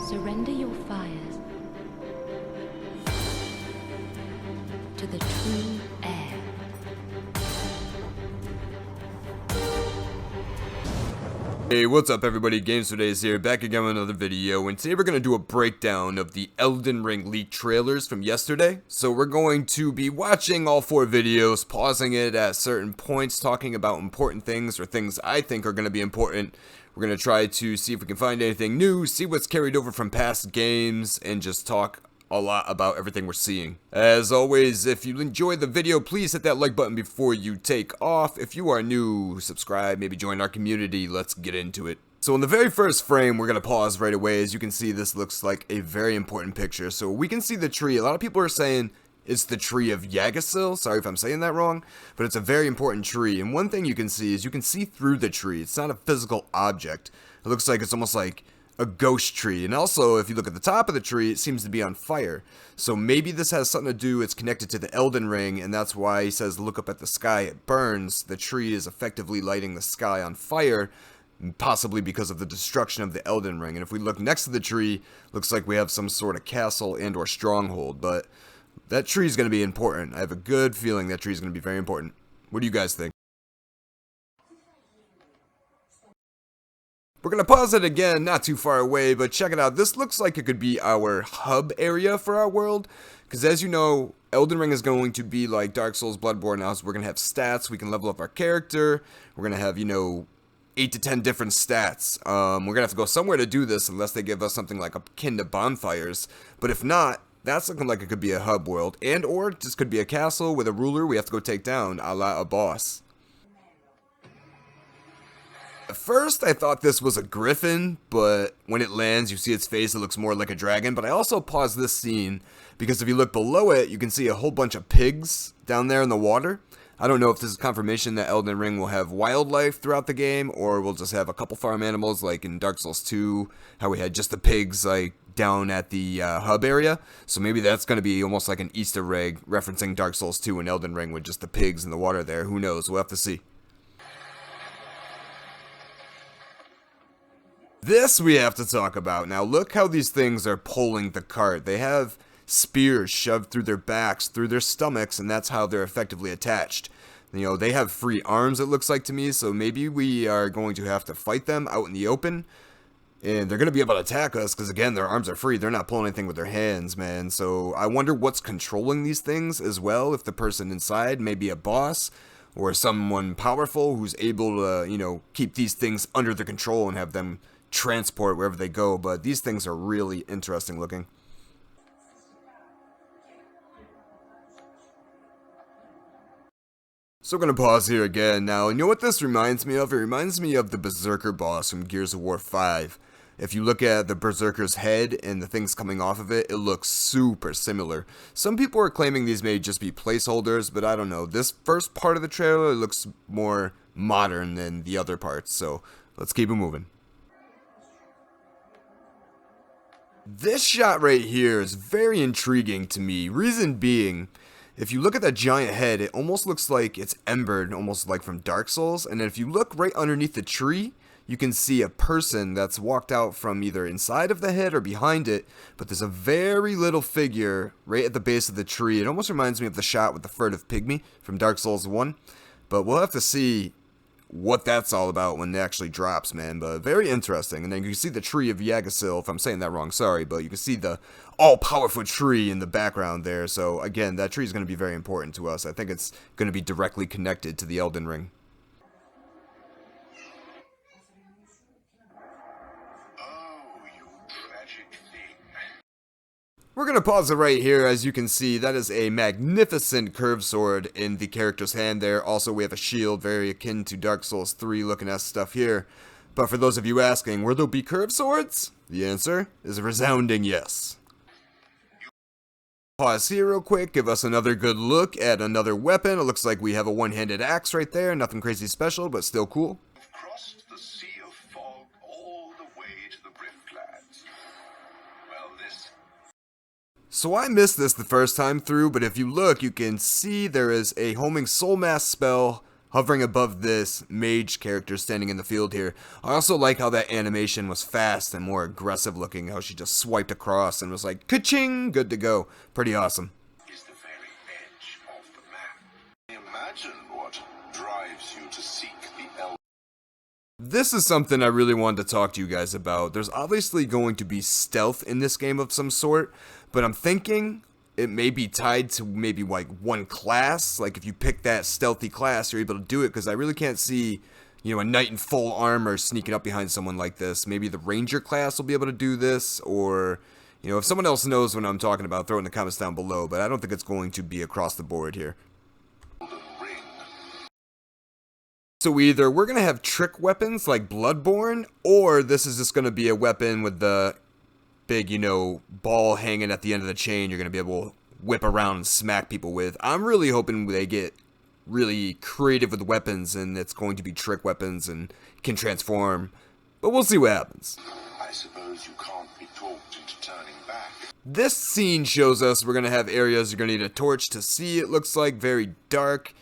Surrender your fires to the true air. Hey, what's up everybody, Games for Days here, back again with another video, and today we're going to do a breakdown of the Elden Ring leaked trailers from yesterday. So we're going to be watching all 4 videos, pausing it at certain points, talking about important things or things I think are going to be important. We're going to try to see if we can find anything new, see what's carried over from past games, and just talk a lot about everything we're seeing. As always, if you enjoyed the video, please hit that like button before you take off. If you are new, subscribe, maybe join our community. Let's get into it. So in the very first frame, we're going to pause right away. As you can see, this looks like a very important picture. So we can see the tree. A lot of people are saying it's the tree of Yggdrasil. Sorry if I'm saying that wrong, but it's a very important tree. And one thing you can see is you can see through the tree. It's not a physical object. It looks like it's almost like a ghost tree. And also, if you look at the top of the tree, it seems to be on fire. So maybe this has something to do, it's connected to the Elden Ring, and that's why he says look up at the sky, it burns. The tree is effectively lighting the sky on fire, possibly because of the destruction of the Elden Ring. And if we look next to the tree, looks like we have some sort of castle and or stronghold, but that tree is going to be important. I have a good feeling that tree is going to be very important. What do you guys think? We're going to pause it again, not too far away, but check it out. This looks like it could be our hub area for our world, because as you know, Elden Ring is going to be like Dark Souls, Bloodborne now, so we're going to have stats, we can level up our character, we're going to have, 8 to 10 different stats. We're going to have to go somewhere to do this unless they give us something like akin to bonfires, but if not, that's looking like it could be a hub world, and or this could be a castle with a ruler we have to go take down, a la a boss. At first, I thought this was a griffin, but when it lands, you see its face, it looks more like a dragon. But I also paused this scene because if you look below it, you can see a whole bunch of pigs down there in the water. I don't know if this is confirmation that Elden Ring will have wildlife throughout the game, or we'll just have a couple farm animals like in Dark Souls 2, how we had just the pigs like down at the hub area. So maybe that's going to be almost like an Easter egg referencing Dark Souls 2 and Elden Ring with just the pigs in the water there. Who knows? We'll have to see. This we have to talk about. Now look how these things are pulling the cart. They have spears shoved through their backs, through their stomachs, and that's how they're effectively attached. They have free arms, it looks like to me, so maybe we are going to have to fight them out in the open. And they're going to be able to attack us, because again, their arms are free. They're not pulling anything with their hands, man. So I wonder what's controlling these things as well, if the person inside may be a boss, or someone powerful who's able to, keep these things under their control and have them transport wherever they go. But these things are really interesting looking. So we're going to pause here again now. You know what this reminds me of? It reminds me of the Berserker boss from Gears of War 5. If you look at the Berserker's head and the things coming off of it, it looks super similar. Some people are claiming these may just be placeholders, but I don't know. This first part of the trailer looks more modern than the other parts, so let's keep it moving. This shot right here is very intriguing to me. Reason being, if you look at that giant head, it almost looks like it's embered, almost like from Dark Souls. And then if you look right underneath the tree, you can see a person that's walked out from either inside of the head or behind it. But there's a very little figure right at the base of the tree. It almost reminds me of the shot with the furtive pygmy from Dark Souls 1. But we'll have to see what that's all about when it actually drops, man. But very interesting. And then you can see the tree of Yggdrasil, if I'm saying that wrong, sorry, but you can see the all-powerful tree in the background there. So again, that tree is going to be very important to us. I think it's going to be directly connected to the Elden Ring. We're going to pause it right here. As you can see, that is a magnificent curved sword in the character's hand there. Also, we have a shield very akin to Dark Souls 3 looking at stuff here. But for those of you asking, will there be curved swords? The answer is a resounding yes. Pause here real quick, give us another good look at another weapon. It looks like we have a one-handed axe right there. Nothing crazy special, but still cool. Crossed the sea of fog all the way to the Riftlands. Well, this... So I missed this the first time through, but if you look, you can see there is a homing soul mass spell hovering above this mage character standing in the field here. I also like how that animation was fast and more aggressive looking, how she just swiped across and was like, ka-ching, good to go. Pretty awesome. Is the very edge of the map. Imagine what drives you to seek the Elden. This is something I really wanted to talk to you guys about. There's obviously going to be stealth in this game of some sort, but I'm thinking it may be tied to maybe like one class. Like if you pick that stealthy class, you're able to do it, because I really can't see, you know, a knight in full armor sneaking up behind someone like this. Maybe the ranger class will be able to do this, or, you know, if someone else knows what I'm talking about, throw it in the comments down below, but I don't think it's going to be across the board here. Ring. So either we're going to have trick weapons like Bloodborne, or this is just going to be a weapon with the big, you know, ball hanging at the end of the chain you're going to be able to whip around and smack people with. I'm really hoping they get really creative with weapons and it's going to be trick weapons and can transform, but we'll see what happens. I suppose you can't be talked into turning back. This scene shows us we're going to have areas you're going to need a torch to see. It looks like very dark.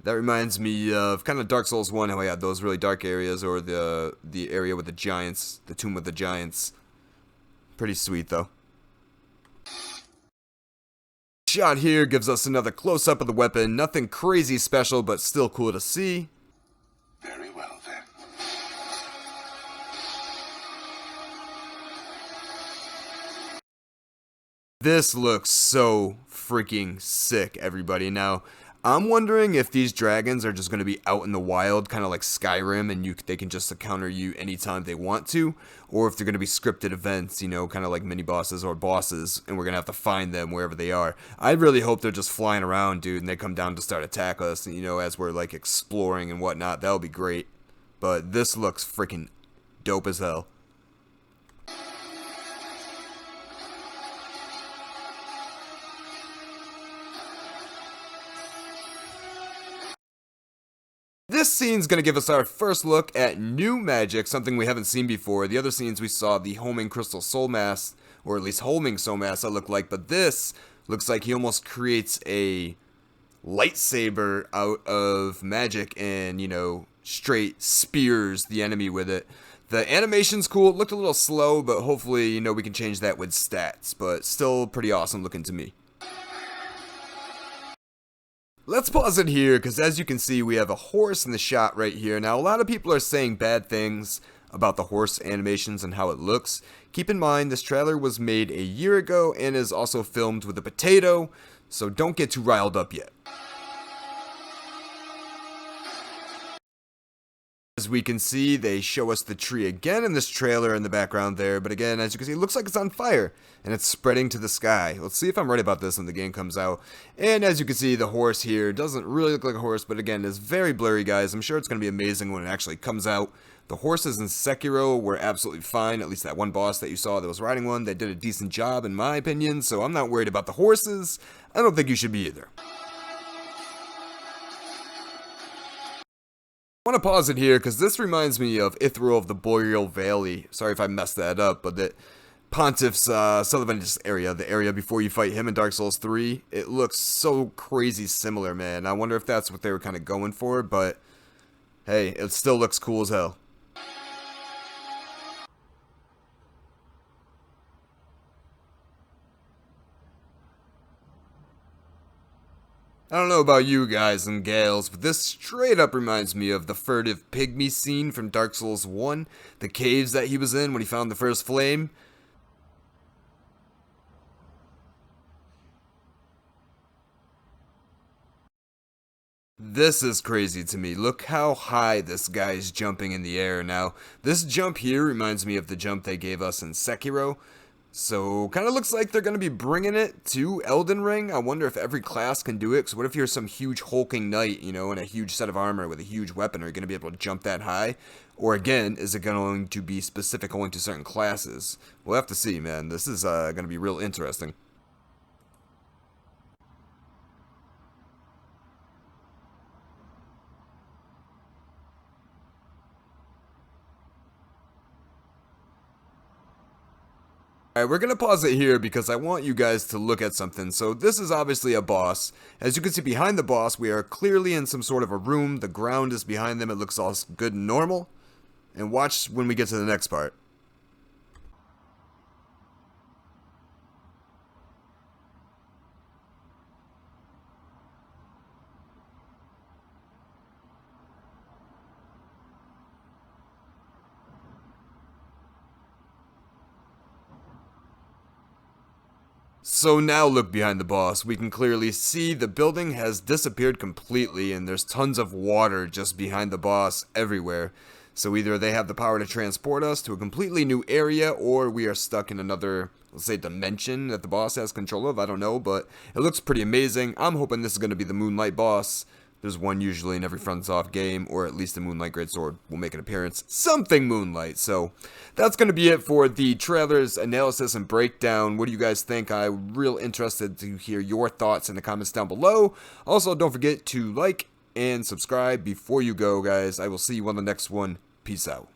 That reminds me of kind of Dark Souls 1, how we had those really dark areas, or the area with the giants, the Tomb of the Giants. Pretty sweet, though. Shot here gives us another close-up of the weapon. Nothing crazy special, but still cool to see. Very well then. This looks so freaking sick, everybody. Now, I'm wondering if these dragons are just going to be out in the wild, kind of like Skyrim, and they can just encounter you anytime they want to, or if they're going to be scripted events, you know, kind of like mini-bosses or bosses, and we're going to have to find them wherever they are. I really hope they're just flying around, dude, and they come down to start attack us, you know, as we're, like, exploring and whatnot. That would be great. But this looks freaking dope as hell. This scene's going to give us our first look at new magic, something we haven't seen before. The other scenes we saw the homing crystal soul mass, or at least homing soul mass that looked like, but this looks like he almost creates a lightsaber out of magic and, you know, straight spears the enemy with it. The animation's cool. It looked a little slow, but hopefully, you know, we can change that with stats, but still pretty awesome looking to me. Let's pause it here, because as you can see, we have a horse in the shot right here. Now, a lot of people are saying bad things about the horse animations and how it looks. Keep in mind, this trailer was made a year ago and is also filmed with a potato, so don't get too riled up yet. As we can see, they show us the tree again in this trailer in the background there, but again, as you can see, it looks like it's on fire, and it's spreading to the sky. Let's see if I'm right about this when the game comes out. And as you can see, the horse here doesn't really look like a horse, but again, is very blurry, guys. I'm sure it's going to be amazing when it actually comes out. The horses in Sekiro were absolutely fine, at least that one boss that you saw that was riding one. They did a decent job, in my opinion, so I'm not worried about the horses. I don't think you should be either. I want to pause it here because this reminds me of Ithral of the Boreal Valley. Sorry if I messed that up, but that Pontiff's Sullivan's area, the area before you fight him in Dark Souls 3, it looks so crazy similar, man. I wonder if that's what they were kind of going for, but hey, it still looks cool as hell. I don't know about you guys and gals, but this straight up reminds me of the furtive pygmy scene from Dark Souls 1, the caves that he was in when he found the first flame. This is crazy to me. Look how high this guy's jumping in the air now. This jump here reminds me of the jump they gave us in Sekiro. So, kind of looks like they're going to be bringing it to Elden Ring. I wonder if every class can do it, because what if you're some huge hulking knight, you know, in a huge set of armor with a huge weapon? Are you going to be able to jump that high? Or again, is it going to be specific only to certain classes? We'll have to see, man. This is going to be real interesting. Alright, we're gonna pause it here because I want you guys to look at something. So this is obviously a boss. As you can see behind the boss, we are clearly in some sort of a room. The ground is behind them. It looks all good and normal. And watch when we get to the next part. So now look behind the boss. We can clearly see the building has disappeared completely and there's tons of water just behind the boss everywhere. So either they have the power to transport us to a completely new area or we are stuck in another, let's say, dimension that the boss has control of. I don't know, but it looks pretty amazing. I'm hoping this is going to be the Moonlight boss. There's one usually in every FromSoft game, or at least the Moonlight Greatsword will make an appearance. Something Moonlight. So that's going to be it for the trailer's analysis and breakdown. What do you guys think? I'm real interested to hear your thoughts in the comments down below. Also, don't forget to like and subscribe before you go, guys. I will see you on the next one. Peace out.